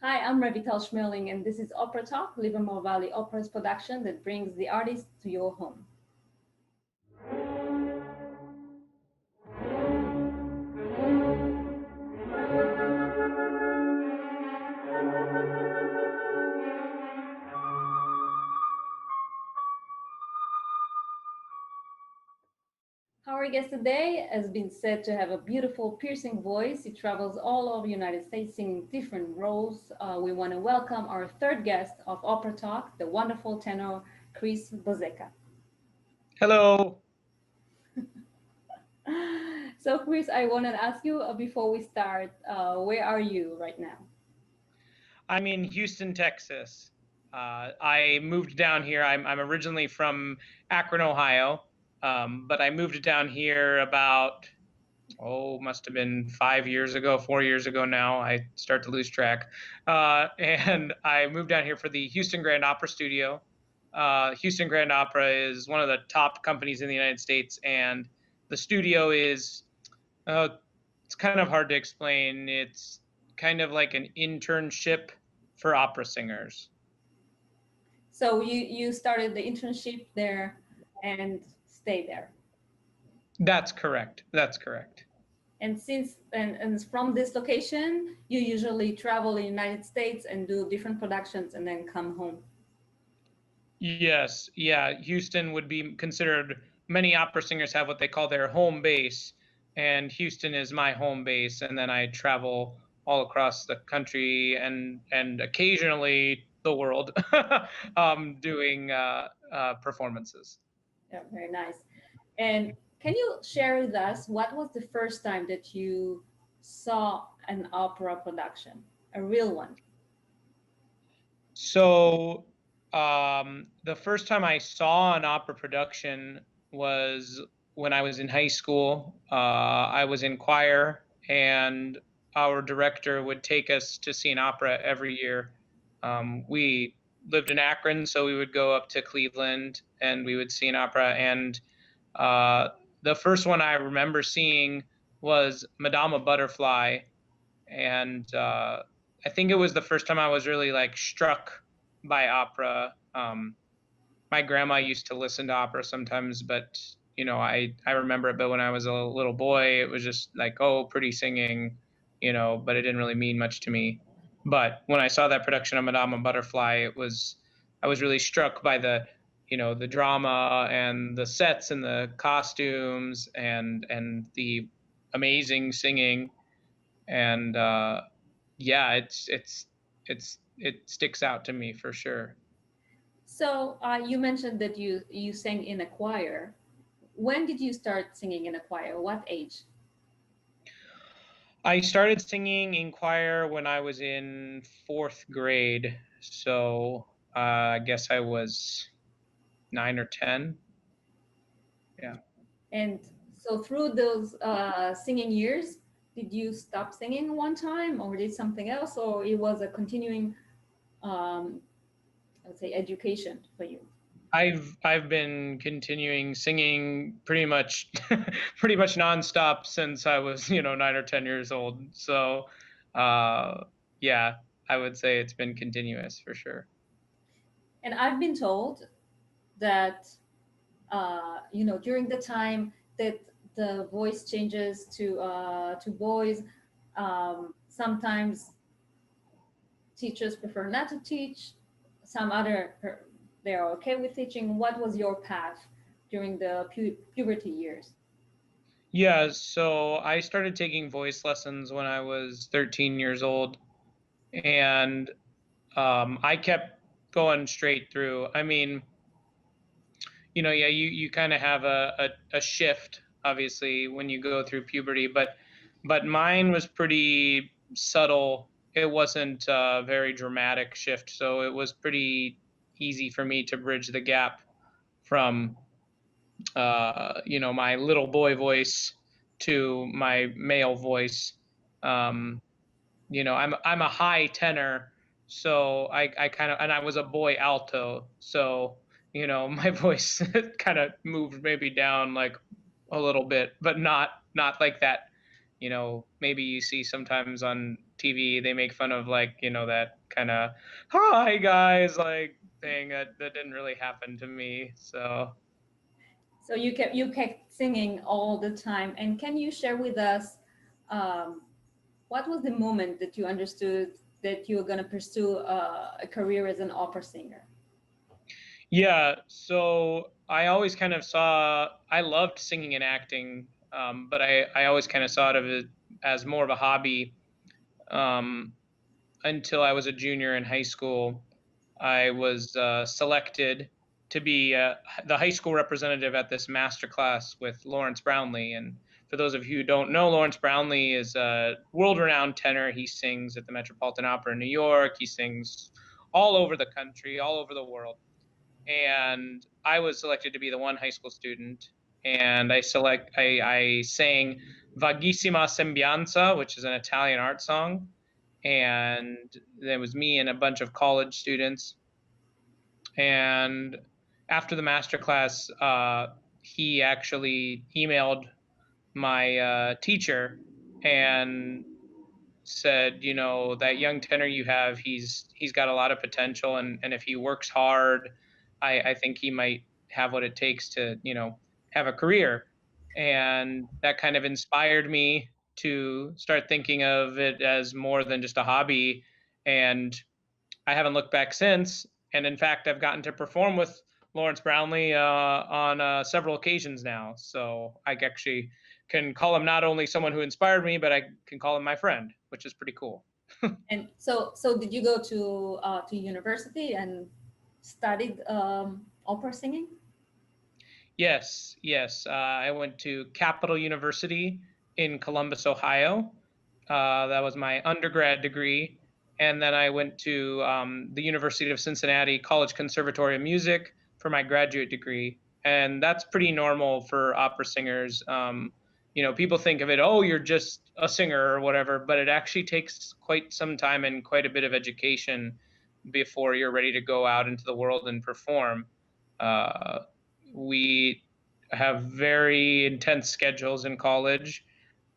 Hi, I'm Revital Shmerling, and this is OperaTalk, Livermore Valley Opera's production that brings the artist to your home. Our guest today has been said to have a beautiful, piercing voice. He travels all over the United States singing different roles. We want to welcome our third guest of OperaTalk, the wonderful tenor Chris Bozeka. Hello. So, Chris, I want to ask you before we start, where are you right now? I'm in Houston, Texas. I moved down here. I'm originally from Akron, Ohio, but I moved down here about, must have been 5 years ago, 4 years ago now. I start to lose track. And I moved down here for the Houston Grand Opera Studio. Houston Grand Opera is one of the top companies in the United States, and the studio is uh, it's kind of hard to explain. It's kind of like an internship for opera singers. So you started the internship there and stay there. That's correct. That's correct. And from this location, you usually travel in the United States and do different productions and then come home. Yes. Yeah. Houston would be considered, many opera singers have what they call their home base, and Houston is my home base. And then I travel all across the country and occasionally the world doing performances. Yeah, very nice. And can you share with us what was the first time that you saw an opera production, a real one? So, the first time I saw an opera production was when I was in high school. I was in choir, and our director would take us to see an opera every year. We lived in Akron, so we would go up to Cleveland and we would see an opera. And uh, the first one I remember seeing was Madama Butterfly, and I think it was the first time I was really like struck by opera. My grandma used to listen to opera sometimes, but I remember it. But when I was a little boy, it was just like, oh, pretty singing, but it didn't really mean much to me. But when I saw that production of Madame Butterfly, I was really struck by the drama and the sets and the costumes and the amazing singing. And yeah, it sticks out to me for sure. So you mentioned that you sang in a choir. When did you start singing in a choir? What age? I started singing in choir when I was in fourth grade, so I guess I was 9 or 10. Yeah. And so through those singing years, did you stop singing one time or did something else, or it was a continuing, um, I would say, education for you? I've been continuing singing pretty much pretty much nonstop since I was 9 or 10 years old. So yeah, I would say it's been continuous for sure. And I've been told that, during the time that the voice changes to boys, sometimes teachers prefer not to teach. Some other they are okay with teaching. What was your path during the puberty years? Yeah, so I started taking voice lessons when I was 13 years old, and I kept going straight through. I mean, yeah, you kind of have a shift, obviously, when you go through puberty, but mine was pretty subtle. It wasn't a very dramatic shift, so it was pretty easy for me to bridge the gap from my little boy voice to my male voice. Um, I'm a high tenor, so I kind of, and I was a boy alto, so my voice kind of moved maybe down like a little bit, but not like that maybe you see sometimes on TV, they make fun of like, that kind of hi guys like thing that didn't really happen to me. So you kept singing all the time. And can you share with us um, what was the moment that you understood that you were going to pursue a career as an opera singer? yeah, so I always kind of I loved singing and acting, but I always kind of saw it as more of a hobby um, until I was a junior in high school. I was selected to be the high school representative at this master class with Lawrence Brownlee. And for those of you who don't know, Lawrence Brownlee is a world-renowned tenor. He sings at the Metropolitan Opera in New York. He sings all over the country, all over the world. And I was selected to be the one high school student. And I sang Vaghissima Sembianza, which is an Italian art song. And there was me and a bunch of college students. And after the master class, he actually emailed my teacher and said, that young tenor you have, he's got a lot of potential, and if he works hard, I think he might have what it takes to, have a career. And that kind of inspired me to start thinking of it as more than just a hobby. And I haven't looked back since. And in fact, I've gotten to perform with Lawrence Brownlee on several occasions now. So I actually can call him not only someone who inspired me, but I can call him my friend, which is pretty cool. And so did you go to university and studied opera singing? Yes. I went to Capital University in Columbus, Ohio. That was my undergrad degree. And then I went to the University of Cincinnati College Conservatory of Music for my graduate degree. And that's pretty normal for opera singers. People think of it, oh, you're just a singer or whatever, but it actually takes quite some time and quite a bit of education before you're ready to go out into the world and perform. Uh, we have very intense schedules in college,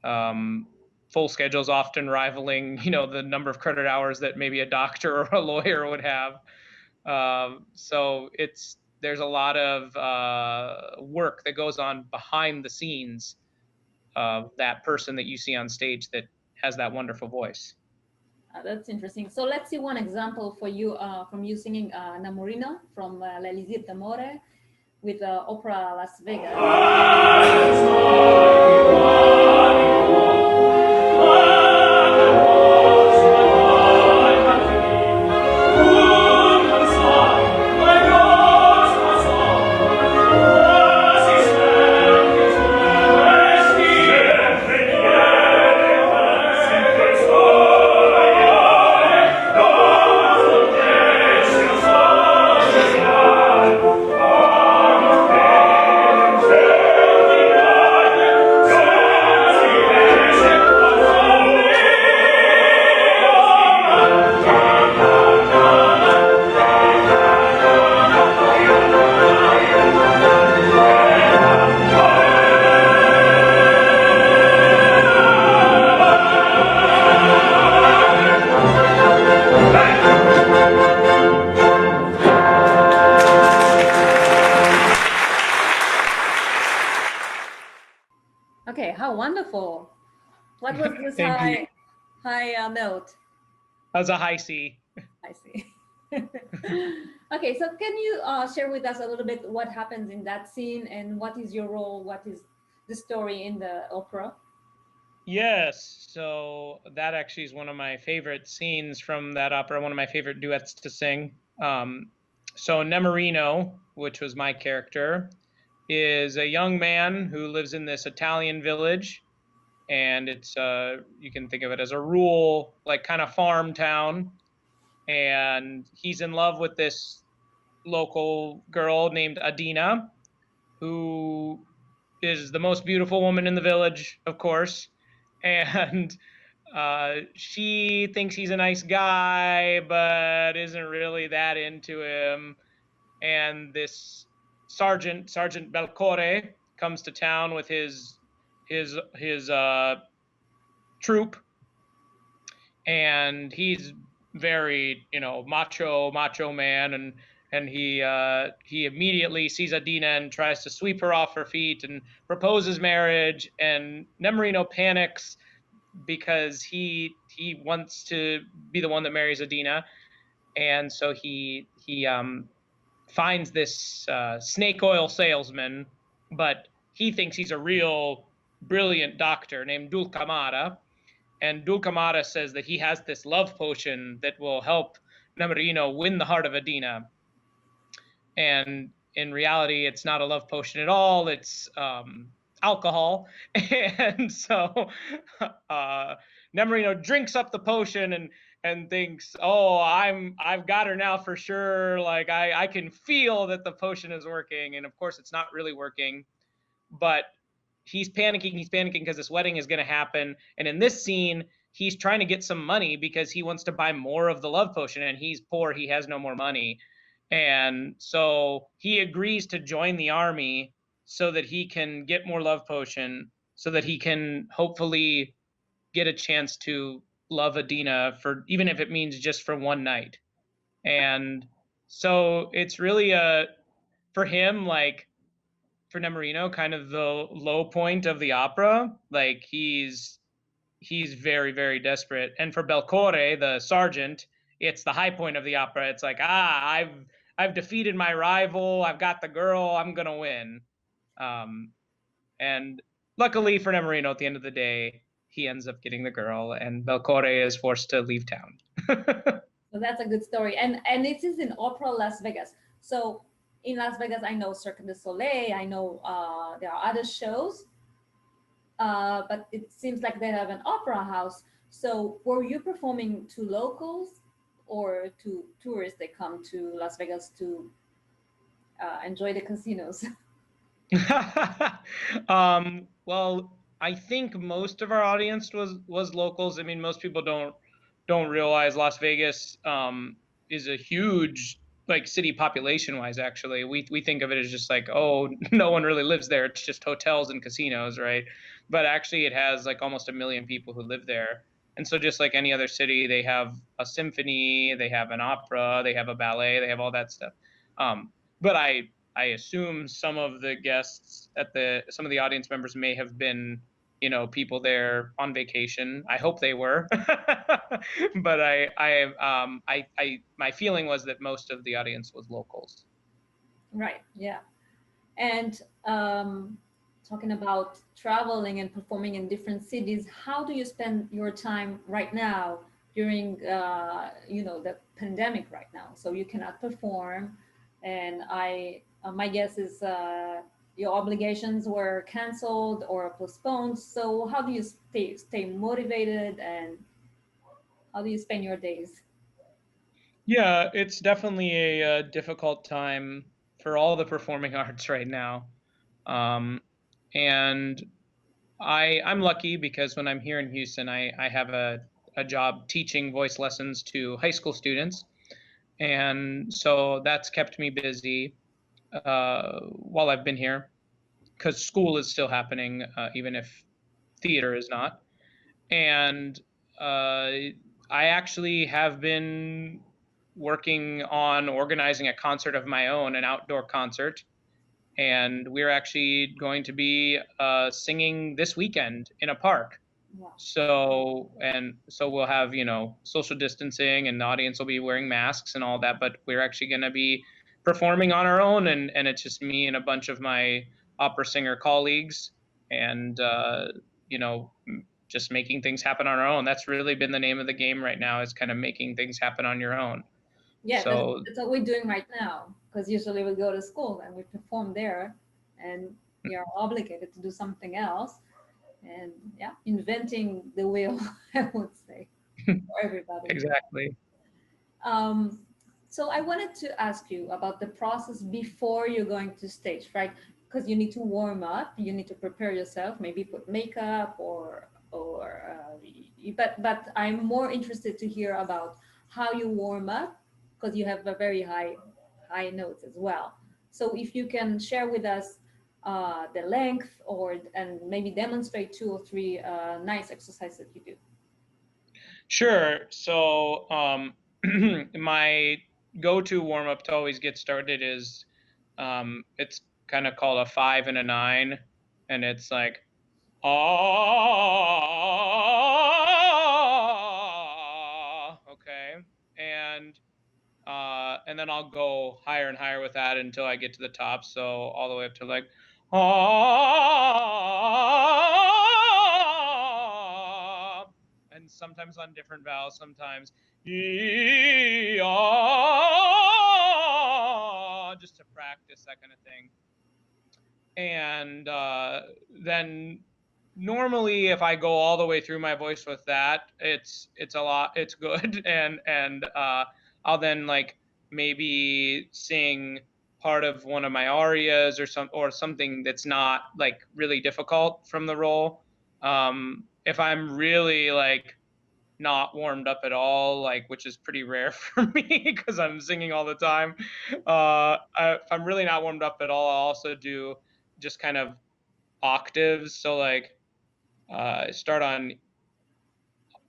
um, full schedules often rivaling, the number of credit hours that maybe a doctor or a lawyer would have. So there's a lot of work that goes on behind the scenes of that person that you see on stage that has that wonderful voice. That's interesting. So let's see one example for you from you singing Namorino from L'Elisir d'Amore with Opera Las Vegas. Okay, how wonderful. What was this Thank you. high note? That was a high C. I see. Okay, so can you share with us a little bit what happens in that scene and what is your role? What is the story in the opera? Yes, so that actually is one of my favorite scenes from that opera, one of my favorite duets to sing. So Nemorino, which was my character, is a young man who lives in this Italian village, and it's you can think of it as a rural, like kind of farm town, and he's in love with this local girl named Adina, who is the most beautiful woman in the village, of course, and she thinks he's a nice guy, but isn't really that into him. And this Sergeant Belcore, comes to town with his troupe, and he's very, macho man, and he immediately sees Adina and tries to sweep her off her feet and proposes marriage, and Nemorino panics because he wants to be the one that marries Adina, and so he finds this snake oil salesman, but he thinks he's a real brilliant doctor named Dulcamara, and Dulcamara says that he has this love potion that will help Nemorino win the heart of Adina. And in reality, it's not a love potion at all. It's alcohol. And so Nemorino drinks up the potion and thinks, oh, I've got her now for sure. Like I can feel that the potion is working. And of course, it's not really working. But he's panicking because this wedding is going to happen. And in this scene, he's trying to get some money because he wants to buy more of the love potion, and he's poor. He has no more money. And so he agrees to join the army so that he can get more love potion, so that he can hopefully get a chance to love Adina, for even if it means just for one night. And so it's really for him, like, for Nemorino, kind of the low point of the opera. Like he's very, very desperate. And for Belcore, the sergeant, it's the high point of the opera. It's like, I've defeated my rival. I've got the girl. I'm gonna win. And luckily for Nemorino, at the end of the day, he ends up getting the girl, and Belcore is forced to leave town. So that's a good story. And it is in Opera Las Vegas. So in Las Vegas, I know Cirque du Soleil. I know there are other shows, but it seems like they have an opera house. So were you performing to locals or to tourists that come to Las Vegas to enjoy the casinos? Well, I think most of our audience was locals. I mean, most people don't realize Las Vegas is a huge, like, city population wise. Actually, we think of it as just like, oh, no one really lives there. It's just hotels and casinos, right? But actually, it has like almost 1 million people who live there. And so, just like any other city, they have a symphony, they have an opera, they have a ballet, they have all that stuff. But I assume some of the guests some of the audience members may have been, people there on vacation. I hope they were, but my feeling was that most of the audience was locals. Right. Yeah. And talking about traveling and performing in different cities, how do you spend your time right now during, the pandemic right now? So you cannot perform, and my guess is your obligations were canceled or postponed. So how do you stay motivated, and how do you spend your days? Yeah, it's definitely a difficult time for all the performing arts right now. And I'm lucky because when I'm here in Houston, I have a job teaching voice lessons to high school students. And so that's kept me busy while I've been here, because school is still happening, even if theater is not. And I actually have been working on organizing a concert of my own, an outdoor concert. And we're actually going to be singing this weekend in a park. Wow. So we'll have, social distancing, and the audience will be wearing masks and all that, but we're actually going to be performing on our own, and it's just me and a bunch of my opera singer colleagues, and just making things happen on our own. That's really been the name of the game right now, is kind of making things happen on your own. Yeah, that's what we're doing right now, because usually we go to school and we perform there, and we are obligated to do something else. And yeah, inventing the wheel, I would say, for everybody. Exactly. So I wanted to ask you about the process before you're going to stage, right? Because you need to warm up, you need to prepare yourself, maybe put makeup but I'm more interested to hear about how you warm up, because you have a very high notes as well. So if you can share with us the length, and maybe demonstrate 2 or 3 nice exercises that you do. Sure. So my go-to warm-up to always get started is it's kind of called a 5 and a 9, and it's like okay, and then I'll go higher and higher with that until I get to the top. So all the way up to like and sometimes on different vowels, sometimes just to practice that kind of thing. And then normally if I go all the way through my voice with that, it's good. And I'll then like maybe sing part of one of my arias or something that's not like really difficult from the role. If I'm really like not warmed up at all, like, which is pretty rare for me because I'm singing all the time. If I'm really not warmed up at all, I'll also do just kind of octaves. So like start on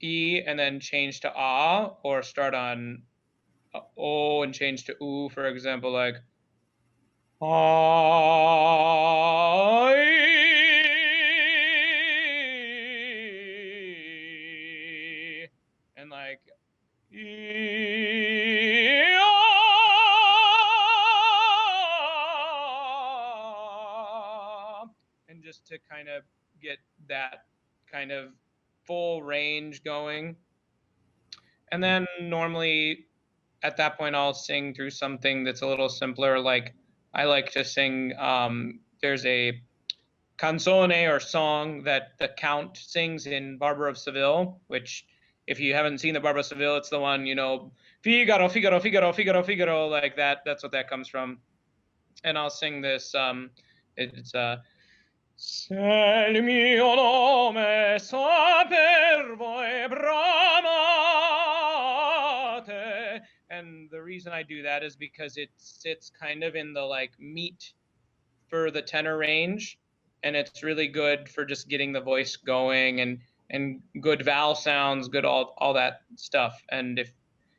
E and then change to ah, or start on O and change to oo, for example, like ah, and like and just to kind of get that kind of full range going. And then normally at that point I'll sing through something that's a little simpler. Like I like to sing, there's a canzone or song that the Count sings in Barber of Seville, which if you haven't seen the Barber of Seville, it's the one, Figaro, Figaro, Figaro, Figaro, Figaro, like that. That's what that comes from. And I'll sing this. It's Se il mio nome saper voi bramate. And the reason I do that is because it sits kind of in the like meat for the tenor range, and it's really good for just getting the voice going and good vowel sounds, good all that stuff. And if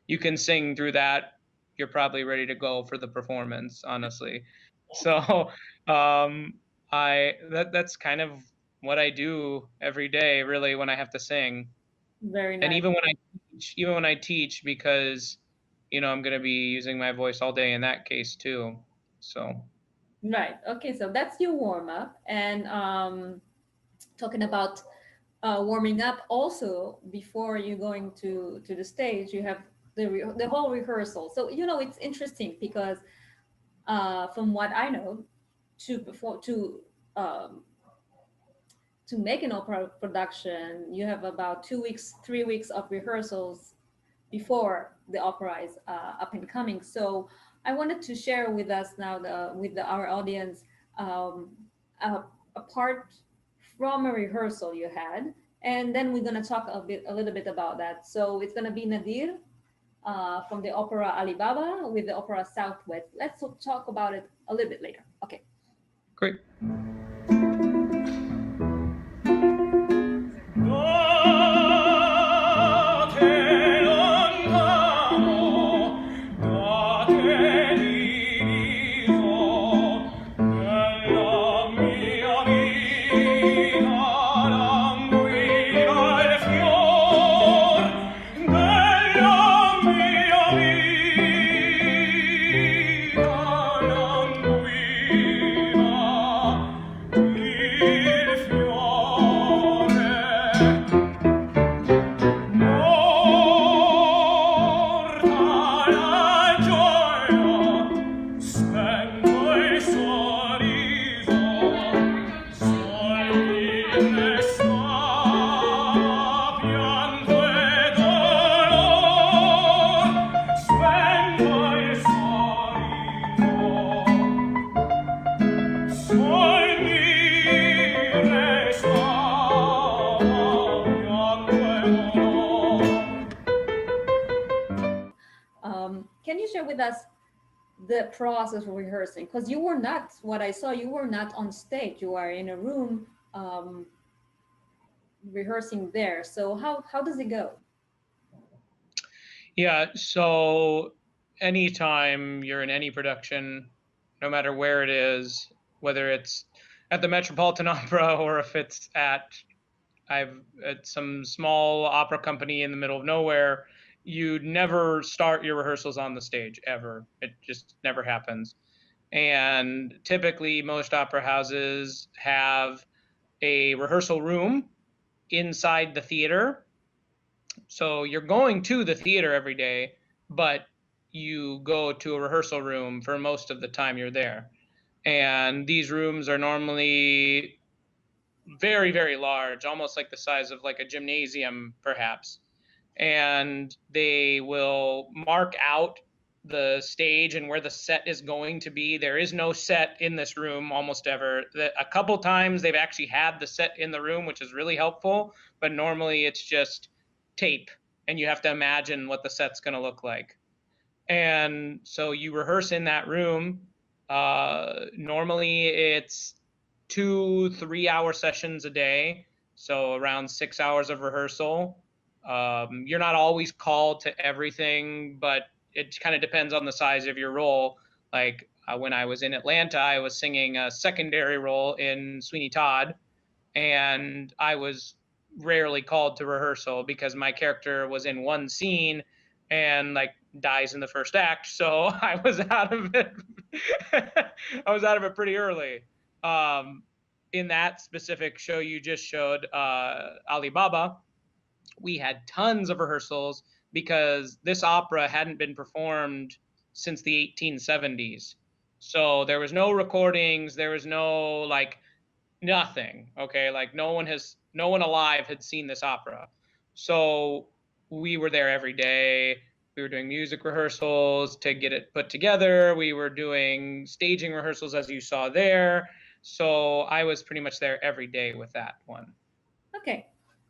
you can sing through that, you're probably ready to go for the performance, honestly. So that's kind of what I do every day, really, when I have to sing. Very nice. And even when I teach, because I'm going to be using my voice all day in that case too. So Right. Okay. So that's your warm up, and talking about warming up. Also, before you going to the stage, you have the whole rehearsal. So it's interesting because from what I know, to perform um, to make an opera production, you have about 2 weeks, 3 weeks of rehearsals before the opera is up and coming. So I wanted to share with us now, our audience, a, a part from a rehearsal you had, and then we're going to talk a little bit about that. So it's going to be Nadir from the opera Alibaba with the opera Southwest. Let's talk about it a little bit later. Okay. great. Can you share with us the process of rehearsing? Because you were not, what I saw, you were not on stage. You are in a room rehearsing there. So how does it go? Yeah, so anytime you're in any production, no matter where it is, whether it's at the Metropolitan Opera or if it's I've at some small opera company in the middle of nowhere, you never start your rehearsals on the stage ever. It just never happens. And typically, most opera houses have a rehearsal room inside the theater. So you're going to the theater every day, but you go to a rehearsal room for most of the time you're there. And these rooms are normally very, very large, almost like the size of like a gymnasium, perhaps. And they will mark out the stage and where the set is going to be. There is no set in this room almost ever. A couple times they've actually had the set in the room, which is really helpful, but normally it's just tape and you have to imagine what the set's going to look like. And so you rehearse in that room. Normally it's 2 3 hour sessions a day, so around 6 hours of rehearsal. You're not always called to everything, but it kind of depends on the size of your role. Like when I was in Atlanta, I was singing a secondary role in Sweeney Todd, and I was rarely called to rehearsal because my character was in one scene and like dies in the first act, so I was out of it. I was out of it pretty early. um, in that specific show you just showed, Alibaba, we had tons of rehearsals because this opera hadn't been performed since the 1870s. So there was no recordings, there was no like nothing. Okay, like no one alive had seen this opera. So we were there every day. We were doing music rehearsals to get it put together. We were doing staging rehearsals, as you saw there. So I was pretty much there every day with that one. Okay.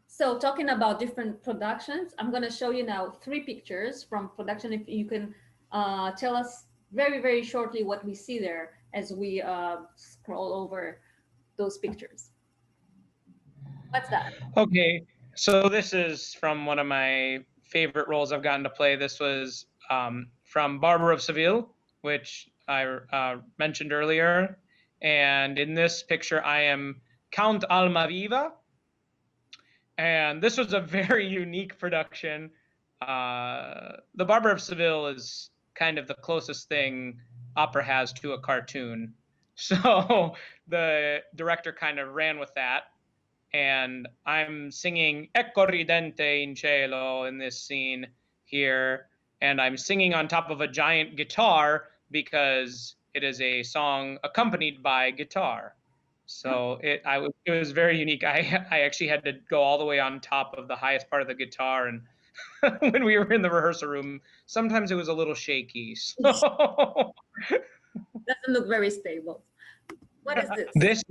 So talking about different productions, I'm going to show you now three pictures from production. If you can tell us very, very shortly what we see there as we scroll over those pictures. What's that? Okay, so this is from one of my favorite roles I've gotten to play. This was from Barber of Seville, which I mentioned earlier. And in this picture, I am Count Almaviva. And this was a very unique production. The Barber of Seville is kind of the closest thing opera has to a cartoon. So the director kind of ran with that, and I'm singing Ecco ridente in cielo in this scene here, and I'm singing on top of a giant guitar because it is a song accompanied by guitar. So it was very unique. I actually had to go all the way on top of the highest part of the guitar, and when we were in the rehearsal room, sometimes it was a little shaky. So Doesn't look very stable. What is this?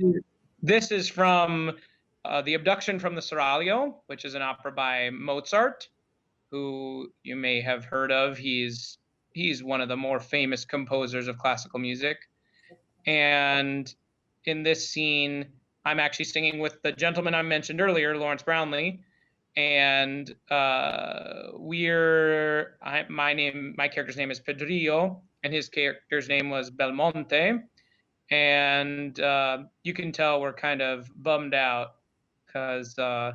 this is from The Abduction from the Seraglio, which is an opera by Mozart, who you may have heard of. He's one of the more famous composers of classical music. And in this scene, I'm actually singing with the gentleman I mentioned earlier, Lawrence Brownlee, and my character's name is Pedrillo, and his character's name was Belmonte, and you can tell we're kind of bummed out because I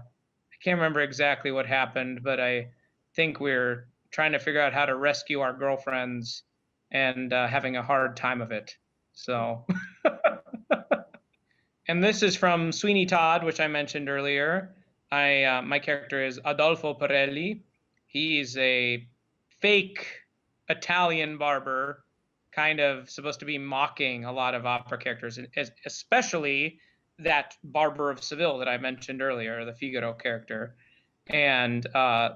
can't remember exactly what happened, but I think we're trying to figure out how to rescue our girlfriends and having a hard time of it. So, and this is from Sweeney Todd, which I mentioned earlier. My character is Adolfo Pirelli. He's a fake Italian barber, kind of supposed to be mocking a lot of opera characters, especially that Barber of Seville that I mentioned earlier, the Figaro character. And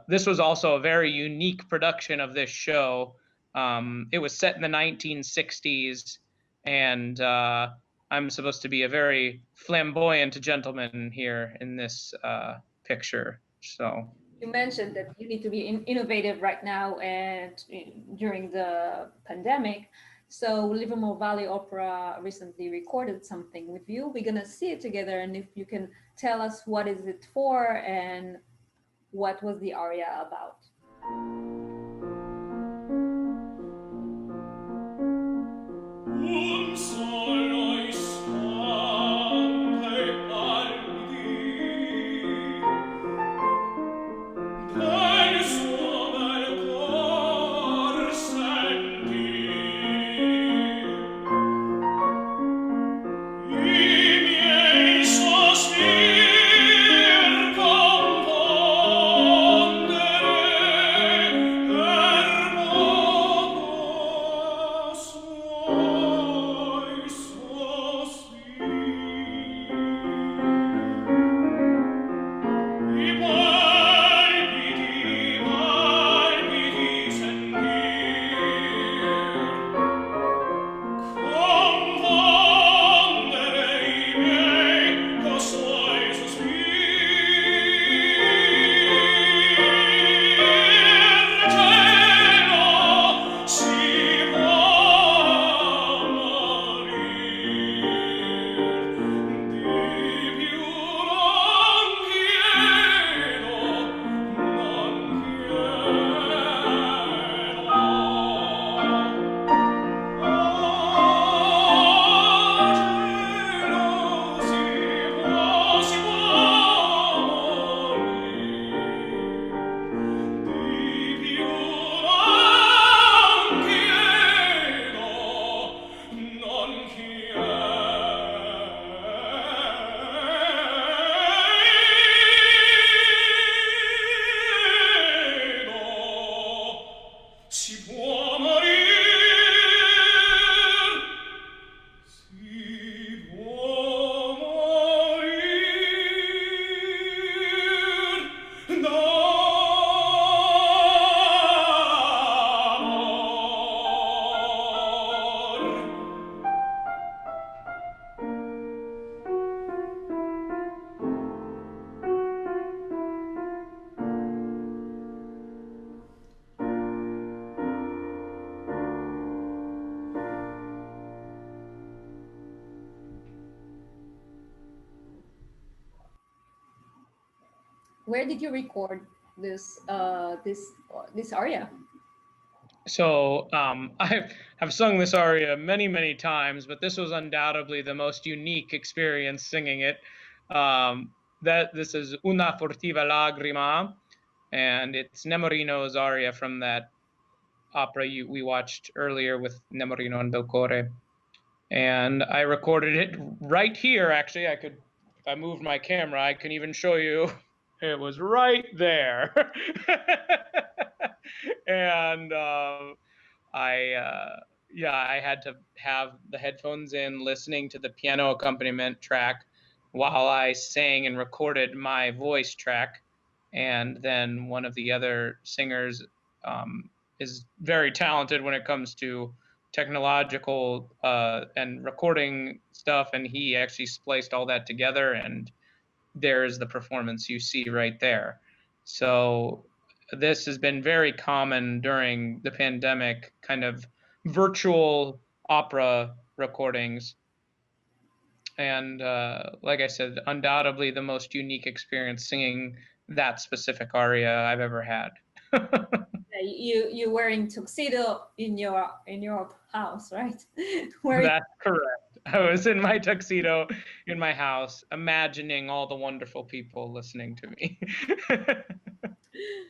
this was also a very unique production of this show. It was set in the 1960s, and I'm supposed to be a very flamboyant gentleman here in this picture. So You mentioned that you need to be innovative right now and during the pandemic. So Livermore Valley Opera recently recorded something with you. We're gonna see it together, and if you can tell us what is it for and what was the aria about. Where did you record this aria? So I've sung this aria many, many times, but this was undoubtedly the most unique experience singing it. This is Una furtiva lagrima, and it's Nemorino's aria from that opera we watched earlier with Nemorino and Belcore. And I recorded it right here. Actually, if I moved my camera, I can even show you. It was right there. And I had to have the headphones in, listening to the piano accompaniment track while I sang and recorded my voice track. And then one of the other singers is very talented when it comes to technological and recording stuff, and he actually spliced all that together, and there's the performance you see right there. So this has been very common during the pandemic, kind of virtual opera recordings. And like I said, undoubtedly the most unique experience singing that specific aria I've ever had. You wearing tuxedo in your house, right? That's correct. I was in my tuxedo in my house, imagining all the wonderful people listening to me.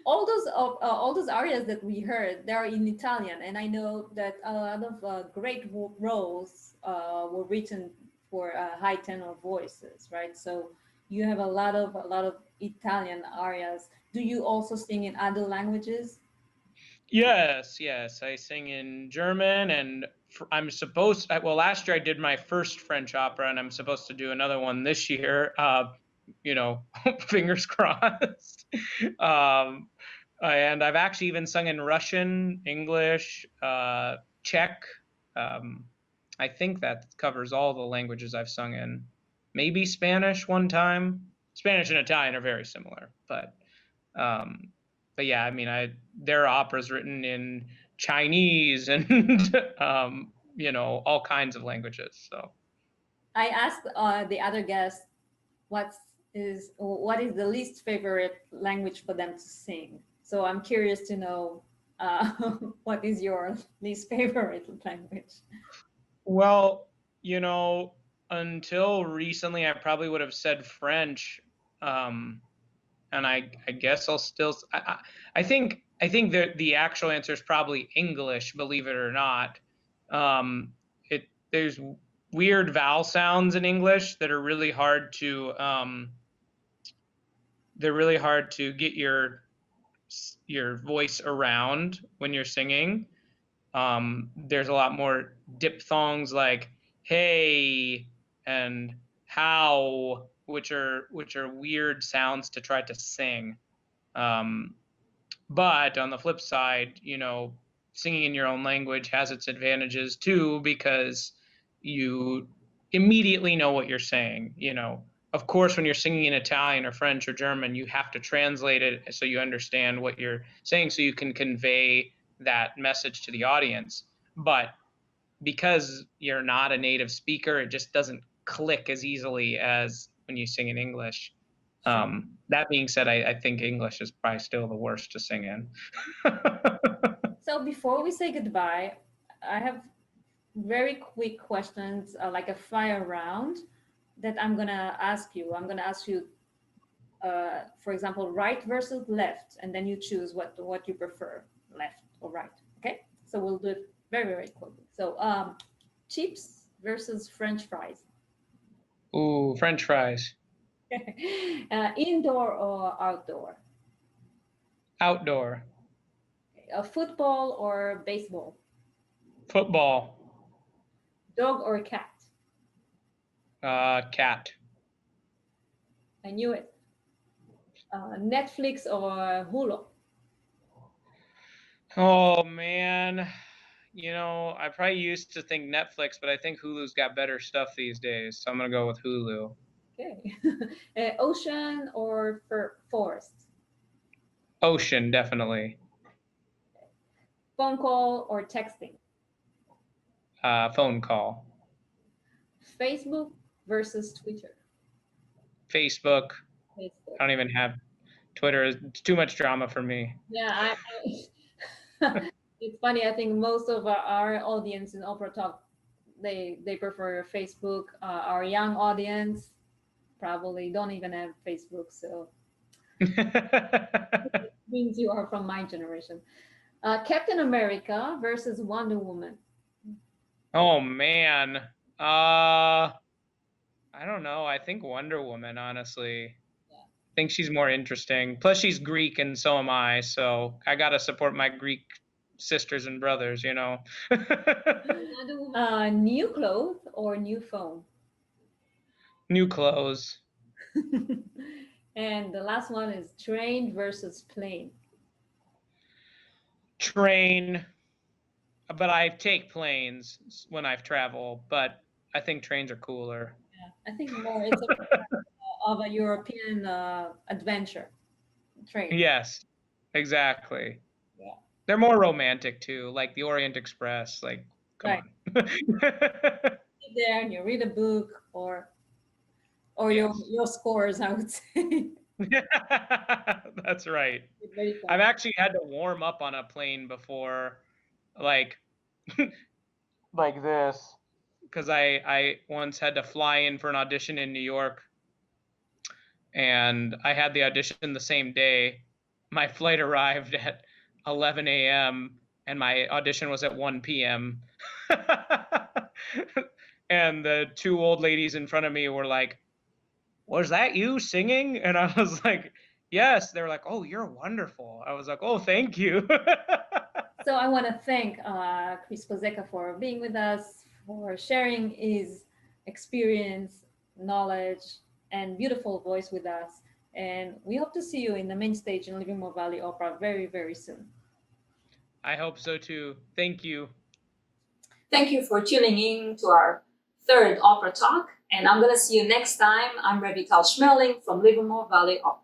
All those arias that we heard, they're in Italian, and I know that a lot of great roles were written for high tenor voices, right? So you have a lot of Italian arias. Do you also sing in other languages? Yes, I sing in German, and well, last year I did my first French opera, and I'm supposed to do another one this year. Fingers crossed. And I've actually even sung in Russian, English, Czech. I think that covers all the languages I've sung in. Maybe Spanish one time. Spanish and Italian are very similar, but yeah, I mean, there are operas written in Chinese and all kinds of languages. So I asked the other guests what is the least favorite language for them to sing. So I'm curious to know what is your least favorite language? well, until recently, I probably would have said French, and I guess I'll still. I think the actual answer is probably English. Believe it or not, there's weird vowel sounds in English that are really hard to get your voice around when you're singing. There's a lot more diphthongs like hey and how, which are weird sounds to try to sing. But on the flip side, singing in your own language has its advantages too, because you immediately know what you're saying. Of course, when you're singing in Italian or French or German, you have to translate it so you understand what you're saying, so you can convey that message to the audience. But because you're not a native speaker, it just doesn't click as easily as when you sing in English. That being said, I think English is probably still the worst to sing in. So before we say goodbye, I have very quick questions, like a fire round that I'm gonna ask you. I'm gonna ask you, for example, right versus left, and then you choose what you prefer, left or right. Okay, so we'll do it very very quickly. So chips versus French fries. Ooh, French fries. Indoor or outdoor? Outdoor. Football or baseball? Football. Dog or cat? Cat. I knew it. Netflix or Hulu? Oh man, I probably used to think Netflix, but I think Hulu's got better stuff these days, so I'm gonna go with Hulu. Okay. Ocean or forest? Ocean, definitely. Phone call or texting? Phone call. Facebook versus Twitter? Facebook. Facebook. I don't even have Twitter. It's too much drama for me. Yeah, it's funny. I think most of our audience in OperaTalk, they prefer Facebook. Our young audience probably don't even have Facebook, so it means you are from my generation. Captain America versus Wonder Woman. Oh man. I don't know. I think Wonder Woman, honestly. Yeah. I think she's more interesting. Plus she's Greek and so am I, so I got to support my Greek sisters and brothers, New clothes or new phone? New clothes. And the last one is train versus plane. Train, but I take planes when I've traveled, but I think trains are cooler. Yeah, I think more it's of a European adventure train. Yes, exactly. Yeah. They're more romantic too, like the Orient Express. Like, come Right. on. Sit there and you read a book or Yes. your scores, I would say. That's right. Very fun. I've actually had to warm up on a plane before, like like this, because I once had to fly in for an audition in New York, and I had the audition the same day. My flight arrived at 11 a.m. and my audition was at 1 p.m. And the two old ladies in front of me were like, "Was that you singing?" And I was like, "Yes." They were like, "Oh, you're wonderful." I was like, "Oh, thank you." So I want to thank Chris Bozeka for being with us, for sharing his experience, knowledge, and beautiful voice with us. And we hope to see you in the main stage in Livermore Valley Opera very, very soon. I hope so too. Thank you. Thank you for tuning in to our third Opera Talk. And I'm going to see you next time. I'm Revital Shmerling from Livermore Valley Opera.